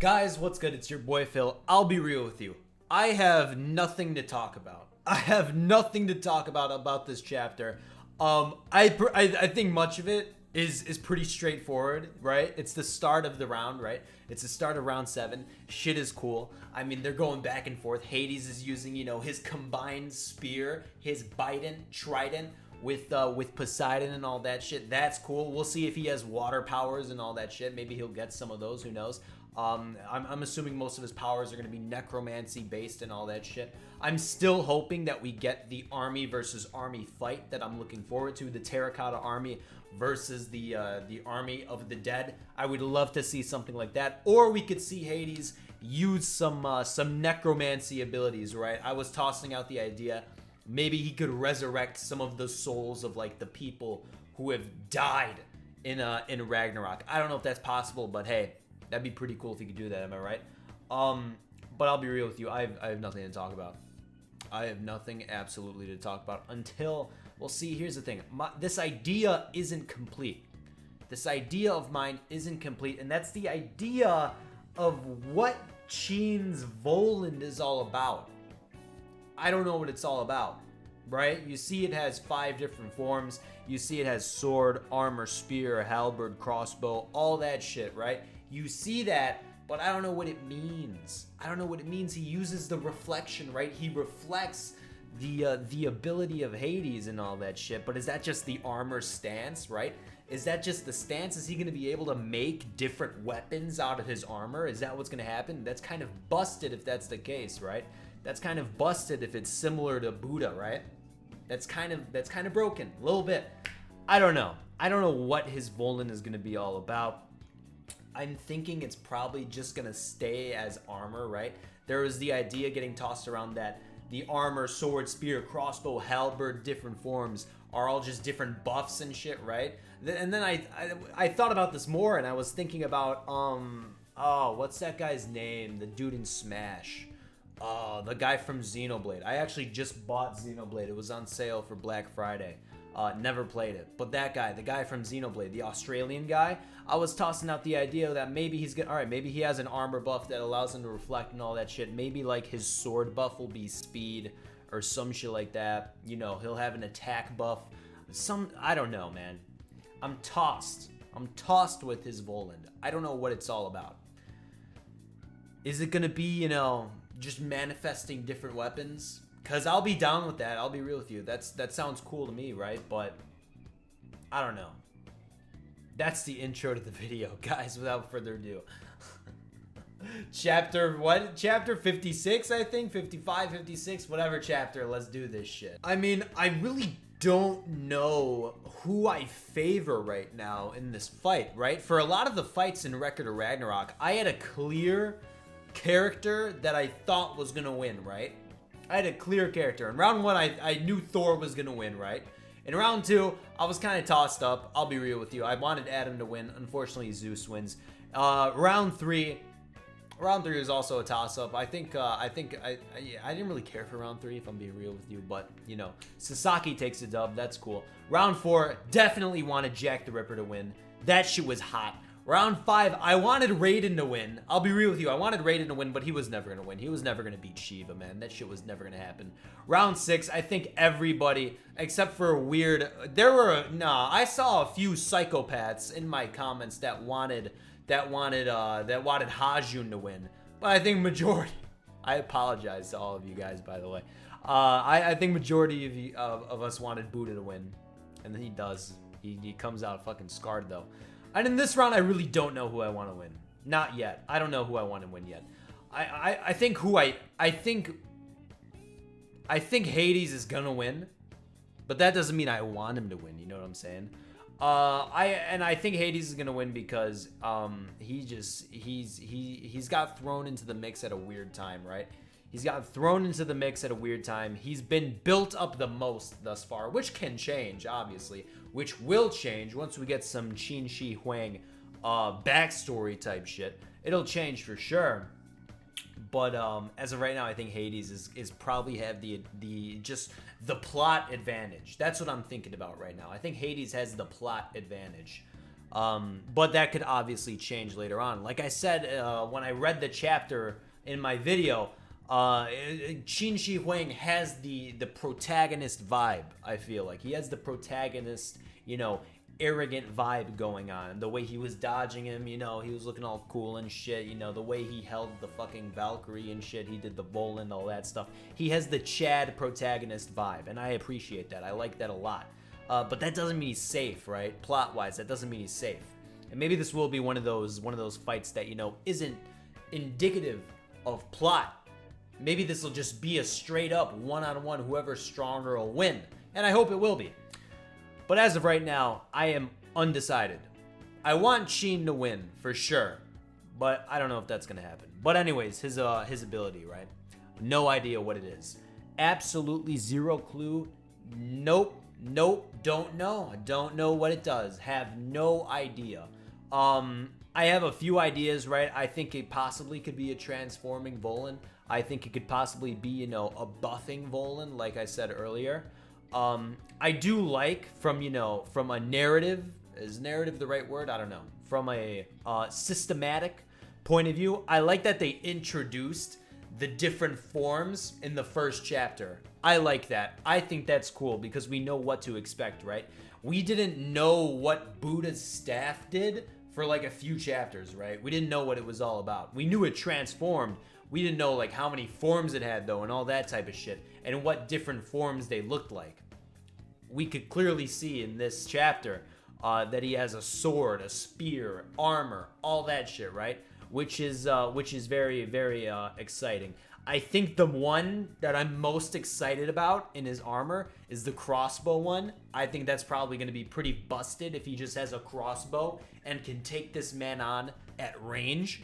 Guys, what's good? It's your boy Phil. I'll be real with you. I have nothing to talk about. I have nothing to talk about this chapter. I think much of it is pretty straightforward, right? It's the start of the round, right? It's the start of round 7. Shit is cool. I mean, they're going back and forth. Hades is using, his combined spear, his trident with Poseidon and all that shit. That's cool. We'll see if he has water powers and all that shit. Maybe he'll get some of those. Who knows? I'm assuming most of his powers are going to be necromancy based and all that shit. I'm still hoping that we get the army versus army fight that I'm looking forward to. The terracotta army versus the army of the dead. I would love to see something like that. Or we could see Hades use some necromancy abilities, right? I was tossing out the idea maybe he could resurrect some of the souls of like the people who have died in Ragnarok. I don't know if that's possible, but hey, that'd be pretty cool if he could do that. Am I right? But I'll be real with you. I have nothing to talk about. I have nothing absolutely to talk about until, well, see, here's the thing. This idea isn't complete. This idea of mine isn't complete, and that's the idea of what QIN'S VOLUND is all about. I don't know what it's all about, right? You see it has 5 different forms. You see it has sword, armor, spear, halberd, crossbow, all that shit, right? You see that, but I don't know what it means. I don't know what it means. He uses the reflection, right? He reflects the ability of Hades and all that shit, but is that just the armor stance, right? Is that just the stance? Is he going to be able to make different weapons out of his armor? Is that what's going to happen? That's kind of busted if that's the case, right? That's kind of busted if it's similar to Buddha, right? That's kind of broken a little bit. I don't know. I don't know what his Volan is going to be all about. I'm thinking it's probably just going to stay as armor, right? There was the idea getting tossed around that the armor, sword, spear, crossbow, halberd, different forms are all just different buffs and shit, right? And then I thought about this more, and I was thinking about, what's that guy's name? The dude in Smash. The guy from Xenoblade. I actually just bought Xenoblade. It was on sale for Black Friday. Never played it. But that guy, the guy from Xenoblade, the Australian guy, I was tossing out the idea that maybe he's gonna, alright, maybe he has an armor buff that allows him to reflect and all that shit. Maybe like his sword buff will be speed or some shit like that. He'll have an attack buff. I don't know, man. I'm tossed with his Voland. I don't know what it's all about. Is it gonna be, just manifesting different weapons? Because I'll be down with that. I'll be real with you. That sounds cool to me, right? But I don't know. That's the intro to the video, guys, without further ado. Chapter 56, I think? 55, 56, whatever chapter. Let's do this shit. I mean, I really don't know who I favor right now in this fight, right? For a lot of the fights in Record of Ragnarok, I had a clear character that I thought was gonna win, right? I had a clear character. In round 1, I knew Thor was gonna win, right? In round 2, I was kind of tossed up. I'll be real with you. I wanted Adam to win. Unfortunately, Zeus wins. Round 3 was also a toss-up. I didn't really care for round 3, if I'm being real with you, but Sasaki takes the dub. That's cool. Round 4, definitely wanted Jack the Ripper to win. That shit was hot. Round 5, I wanted Raiden to win. I'll be real with you. I wanted Raiden to win, but he was never going to win. He was never going to beat Shiva, man. That shit was never going to happen. Round 6, I think everybody, except for I saw a few psychopaths in my comments that wanted Hajun to win. But I think majority, I apologize to all of you guys, by the way. I think majority of us wanted Buddha to win. And he does. He comes out fucking scarred, though. And in this round, I really don't know who I want to win. Not yet. I don't know who I want to win yet. I think Hades is gonna win, but that doesn't mean I want him to win. You know what I'm saying? I think Hades is gonna win because he's got thrown into the mix at a weird time, right? He's got thrown into the mix at a weird time. He's been built up the most thus far, which can change, obviously, which will change once we get some Qin Shi Huang backstory type shit. It'll change for sure. But as of right now, I think Hades is probably have the plot advantage. That's what I'm thinking about right now. I think Hades has the plot advantage. But that could obviously change later on. Like I said, when I read the chapter in my video, Qin Shi Huang has the protagonist vibe. I feel like he has the protagonist, arrogant vibe going on. The way he was dodging him, he was looking all cool and shit. The way he held the fucking Valkyrie and shit. He did the Volund, all that stuff. He has the Chad protagonist vibe, and I appreciate that. I like that a lot. But that doesn't mean he's safe, right? Plot-wise, that doesn't mean he's safe. And maybe this will be one of those fights that isn't indicative of plot. Maybe this will just be a straight up one-on-one, whoever's stronger will win. And I hope it will be. But as of right now, I am undecided. I want Qin to win, for sure. But I don't know if that's going to happen. But anyways, his ability, right? No idea what it is. Absolutely zero clue. Nope, don't know. I don't know what it does. Have no idea. I have a few ideas, right? I think it possibly could be a transforming Volund. I think it could possibly be, a buffing Volund, like I said earlier. I do like from a narrative, is narrative the right word? I don't know. From a systematic point of view, I like that they introduced the different forms in the first chapter. I like that. I think that's cool because we know what to expect, right? We didn't know what Buddha's staff did for like a few chapters, right? We didn't know what it was all about. We knew it transformed. We didn't know like how many forms it had though and all that type of shit and what different forms they looked like. We could clearly see in this chapter that he has a sword, a spear, armor, all that shit, right? Which is very, very exciting. I think the one that I'm most excited about in his armor is the crossbow one. I think that's probably going to be pretty busted if he just has a crossbow and can take this man on at range.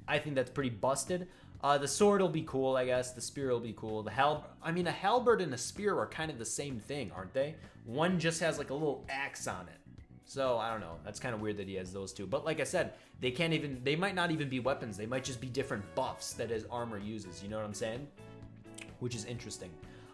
I think that's pretty busted. The sword will be cool, I guess. The spear will be cool. A halberd and a spear are kind of the same thing, aren't they? One just has like a little axe on it. So, I don't know. That's kind of weird that he has those two. But like I said, they might not even be weapons. They might just be different buffs that his armor uses. You know what I'm saying? Which is interesting.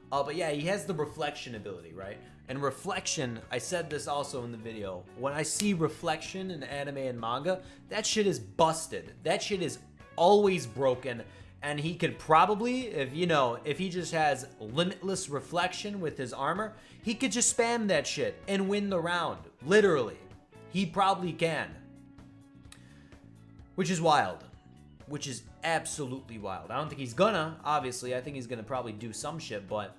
But yeah, he has the reflection ability, right? And reflection, I said this also in the video. When I see reflection in anime and manga, that shit is busted. That shit is always broken. And he could probably, if he just has limitless reflection with his armor, he could just spam that shit and win the round. Literally. He probably can. Which is wild. Which is absolutely wild. I don't think he's gonna, obviously. I think he's gonna probably do some shit, but,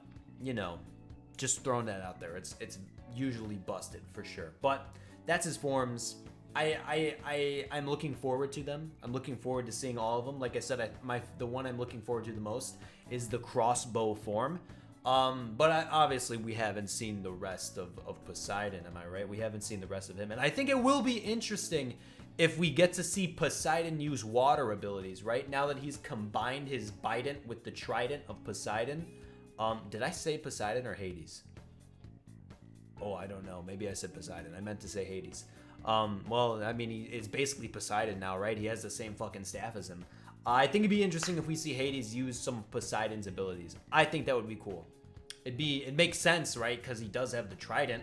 just throwing that out there. It's usually busted, for sure. But that's his forms. I'm looking forward to them. I'm looking forward to seeing all of them. Like I said, the one I'm looking forward to the most is the crossbow form. But obviously we haven't seen the rest of Poseidon, am I right? We haven't seen the rest of him. And I think it will be interesting if we get to see Poseidon use water abilities, right? Now that he's combined his Bident with the Trident of Poseidon. Did I say Poseidon or Hades? Oh, I don't know. Maybe I said Poseidon. I meant to say Hades. Well, I mean, it's basically Poseidon now, right? He has the same fucking staff as him. I think it'd be interesting if we see Hades use some of Poseidon's abilities. I think that would be cool. It makes sense, right? Because he does have the trident.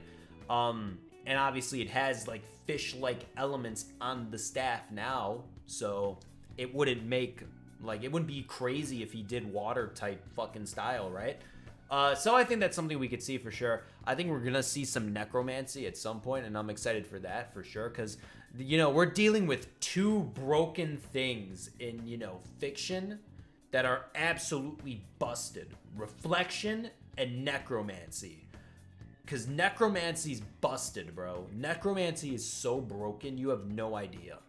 And obviously it has like fish-like elements on the staff now. So it wouldn't be crazy if he did water type fucking style, right? So I think that's something we could see for sure. I think we're going to see some necromancy at some point, and I'm excited for that for sure, because, we're dealing with two broken things in, fiction that are absolutely busted. Reflection and necromancy. Because necromancy's busted, bro. Necromancy is so broken, you have no idea.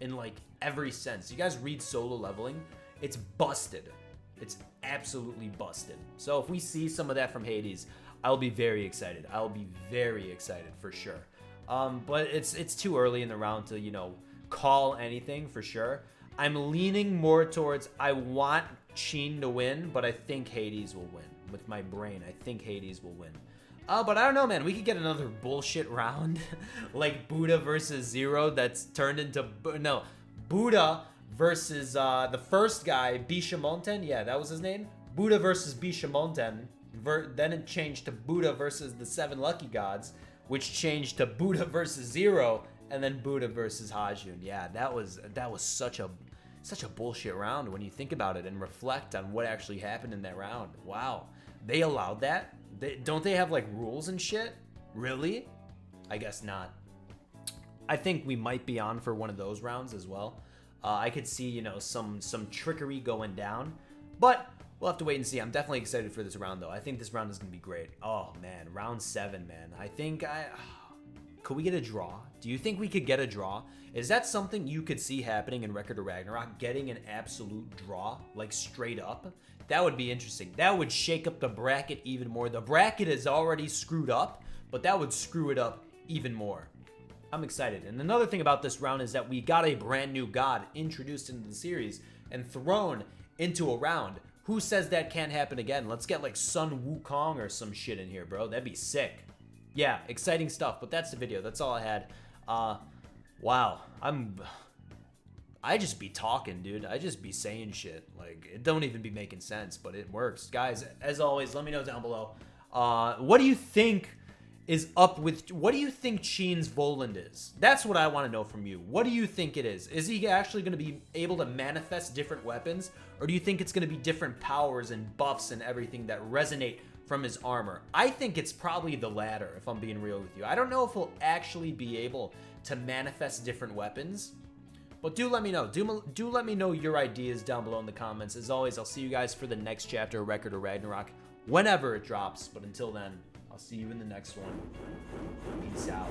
In, every sense. You guys read Solo Leveling? It's busted. It's absolutely busted. So if we see some of that from Hades, I'll be very excited. I'll be very excited for sure. But it's too early in the round to, call anything for sure. I'm leaning more towards I want Qin to win, but I think Hades will win. With my brain, I think Hades will win. But I don't know, man. We could get another bullshit round like Buddha versus Zero that's turned into... No, Buddha versus the first guy, Bishamonten. Yeah, that was his name. Buddha versus Bishamonten. Then it changed to Buddha versus the Seven Lucky Gods, which changed to Buddha versus Zero. And then Buddha versus Hajun. Yeah, that was such a bullshit round when you think about it and reflect on what actually happened in that round. Wow. They allowed that? Don't they have like rules and shit? Really? I guess not. I think we might be on for one of those rounds as well. I could see, you know, some trickery going down, but we'll have to wait and see. I'm definitely excited for this round though. I think this round is gonna be great. Oh man, round 7, man. I think could we get a draw? Do you think we could get a draw? Is that something you could see happening in Record of Ragnarok? Getting an absolute draw, like straight up? That would be interesting. That would shake up the bracket even more. The bracket is already screwed up, but that would screw it up even more. I'm excited. And another thing about this round is that we got a brand new god introduced into the series and thrown into a round. Who says that can't happen again? Let's get like Sun Wukong or some shit in here, bro. That'd be sick. Yeah, exciting stuff, but that's the video. That's all I had. Wow. I just be talking, dude. I just be saying shit. Like, it don't even be making sense, but it works. Guys, as always, let me know down below. What do you think is up with... What do you think Jins VOLUND is? That's what I want to know from you. What do you think it is? Is he actually going to be able to manifest different weapons? Or do you think it's going to be different powers and buffs and everything that resonate from his armor? I think it's probably the latter, if I'm being real with you. I don't know if he'll actually be able to manifest different weapons, but do let me know. Do let me know your ideas down below in the comments. As always, I'll see you guys for the next chapter of Record of Ragnarok, whenever it drops. But until then, I'll see you in the next one. Peace out.